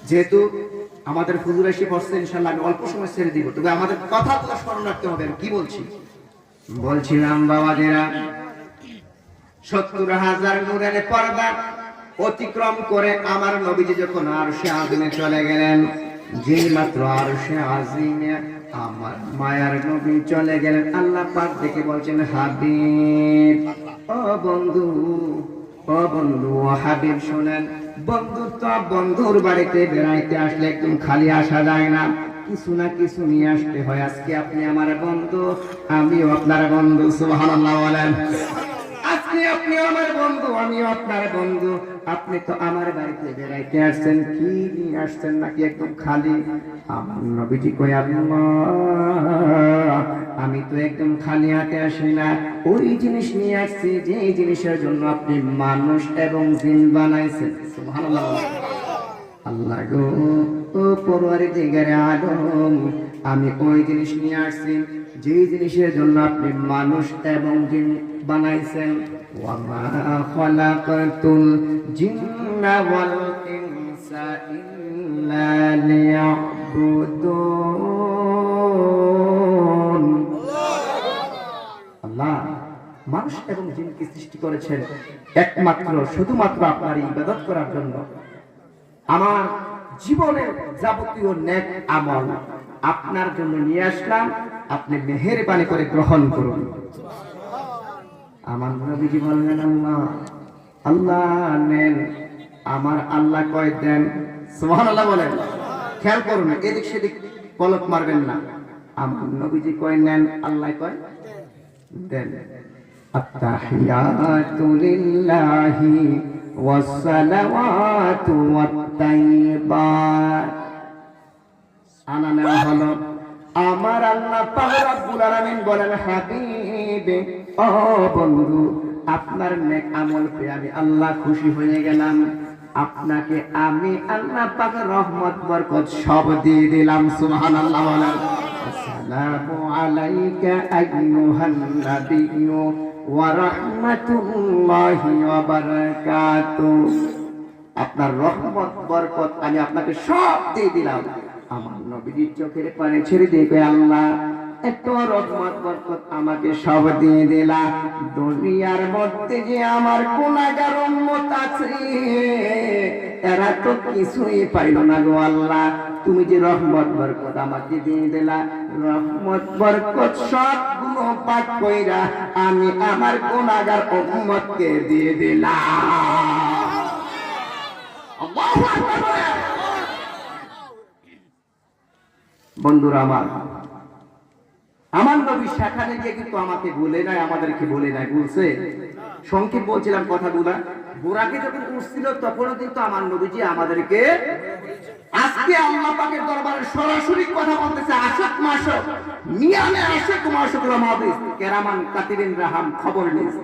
যেহেতু আমাদের হুজুর এসে পড়ছে, ইনশাআল্লাহ আমি অল্প সময় ছেড়ে দিব, তবে আমাদের কথাগুলো স্মরণ রাখতে হবে। কি বলছিলাম বাবাদেরা, 70,000 নূরের পর্দা অতিক্রম করে আমার নবীজি যখন আরশে আযিমে চলে গেলেন, যেই মাত্র আরশে আযিমে আমার মায়ার নবী চলে গেলেন, আল্লাহ পাক দেখে বলছেন, হাবিব ও বন্ধু, ও বন্ধু, ও হাবিব শুনেন, বন্ধু তো বন্ধুর বাড়িতে বেড়াইতে আসলে একদম খালি আসা যায় না, কিছু না কিছু নিয়ে আসতে হয়। আজকে আপনি আমার বন্ধু, আমিও আপনার বন্ধু। সুবহানাল্লাহ বলেন। আজকে আপনি আমার বন্ধু, আমিও আপনার বন্ধু। আপনি তো আমার বাড়িতে বেড়াইতে আসছেন, কি নিয়ে আসছেন নাকি একদম খালি? আমার নবীজি কই, আল্লাহ, আমি তো একদম খালি হাতে আসি না, ওই জিনিস নিয়ে আসছি যে জিনিসের জন্য আপনি মানুষ এবং জিন বানাইছেন। সুবহানাল্লাহ। আল্লাহ গো, ও পরওয়ারদিগারে আলম, আমি ওই জিনিস নিয়ে আসছি যে জিনিসের জন্য আপনি মানুষ এবং জিন বানাইছেন। ওয়া মা খালাকাতুল জিন্না ওয়াল ইনসা ইল্লা লিয়াবুদুন। আল্লাহ মানুষ এবং জিনকে সৃষ্টি করেছেন একমাত্র শুধুমাত্র আপনার ইবাদত করার জন্য। আমার জীবনের যাবতীয় নেক আমল আপনার জন্য নিয়ে আসলাম, আপনি মেহেরবানি করে গ্রহণ করুন। আমার নবীজি বললেন, আল্লাহ, আল্লাহ নেন। আমার আল্লাহ কয় দেন। সুবহানাল্লাহ বলেন। খেয়াল করুন, এদিক সেদিক পলক মারবেন না। আমার নবীজি কয় নেন, আল্লাহ কয় দেন। আত্তাহিয়াতু লিল্লাহি ওয়াসসালাওয়াতু ওয়াত-তাইয়্যিবাত। আনা নেওয়া হলো। আমার আল্লাহ পাক রব্বুল আলামিন বলেন, হাবিব ও বন্ধু, আপনার নেক আমল পেয়ে আমি আল্লাহ খুশি হয়ে গেলাম। আপনাকে আমি আল্লাহ পাক রহমত বরকত সব দিয়ে দিলাম। সুবহানাল্লাহ বলেন। আসসালামু আলাইকা আইয়ুহান নাবিয়্যু ওয়া রাহমাতুল্লাহি ওয়া বারাকাতুহু। আপনার রহমত বরকত আমি আপনাকে সব দিয়ে দিলাম। আমার নবীজির চোখের পানি ছেড়ে দিয়ে, আল্লাহ এত রহমত বরকত আমাকে সব দিয়ে দিলা, দুনিয়ার মধ্যে যে আমার গুনাহগার উম্মত আছে এরা তো কিছুই পাইল না গো আল্লাহ। তুমি যে রহমত বরকত আমাকে দিয়ে দিলা, রহমত বরকত সবগুলো পাক কইরা আমি আমার গুনাহগার উম্মতকে দিয়ে দিলাম। আল্লাহু আকবার। বন্ধুরা আমার নবী সেখানে গিয়ে কিন্তু আমাকে বলে নাই, আমাদেরকে বলে নাই, বলছে সংক্ষেপ বলছিলাম কথাগুলা। বুরাকে যখন উঠছিল তখনও কিন্তু আমার নবীজি আমাদেরকে, আজকে আল্লাহ পাকের দরবারে সরাসরি কথা বলতেছে। আশক মাশক মিয়ানে আশক মাশক মাহদিস কেরামান কাতিবিন রাহাম খবর নিস,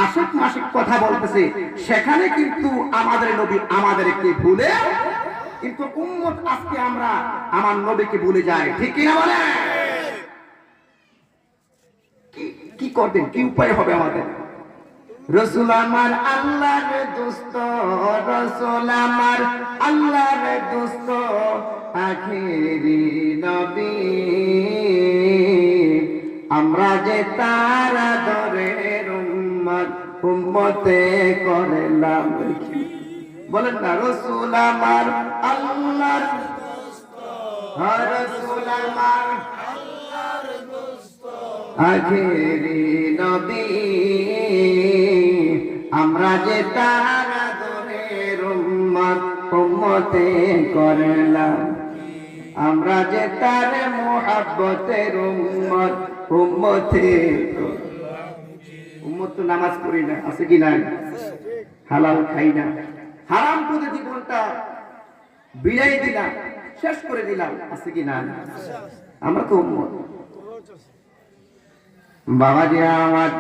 আশক মাশক কথা বলতেছে। সেখানে কিন্তু আমাদের নবী আমাদেরকে ভুলে, কিন্তু উম্মত আজকে আমরা আমার নবীকে ভুলে যাই। ঠিক কিনা বলে? কি করবেন, কি উপায় হবে আমাদের? রাসূল আমার আল্লাহর দোস্ত, রাসূল আমার আল্লাহর দোস্ত, আখেরি নবী, আমরা যে তার আদরের উম্মত, উম্মতে করলাম। বলেন না, রাসূল আমার আল্লাহর দোস্ত, রাসূল আমার আল্লাহর দোস্ত, আখেরি নবী, আমরা যে তার আদরের উম্মত, উম্মতে করলাম। আমরা যে তার মুহাব্বতের উম্মত, উম্মতে করলাম। উম্মত তো নামাজ পড়ি না, আছে কি নাই? হালাল খাই না, হারাম পথে জীবনটা বিলাই দিলাম, শেষ করে দিলাম, আছে কি না? আমরা তো উম্মত। বাবা যে আমার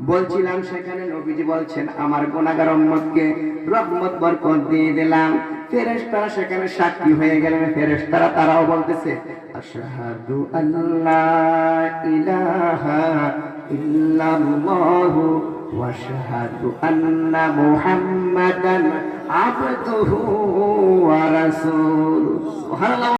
বলছিলাম সেখানে নবীজি বলছেন আমার গুনাহগার উম্মতকে রহমত বরকত দিয়ে দিলাম। ফেরেশতারা সেখানে সাক্ষী হয়ে গেলেন। ফেরেশতারা তারাও বলতেছে আশহাদু আল্লা ইলাহা ইল্লাল্লাহু ওয়া আশহাদু আন্না মুহাম্মাদান আবদুহু ওয়া রাসূলুহু। সুবহানাল্লাহ।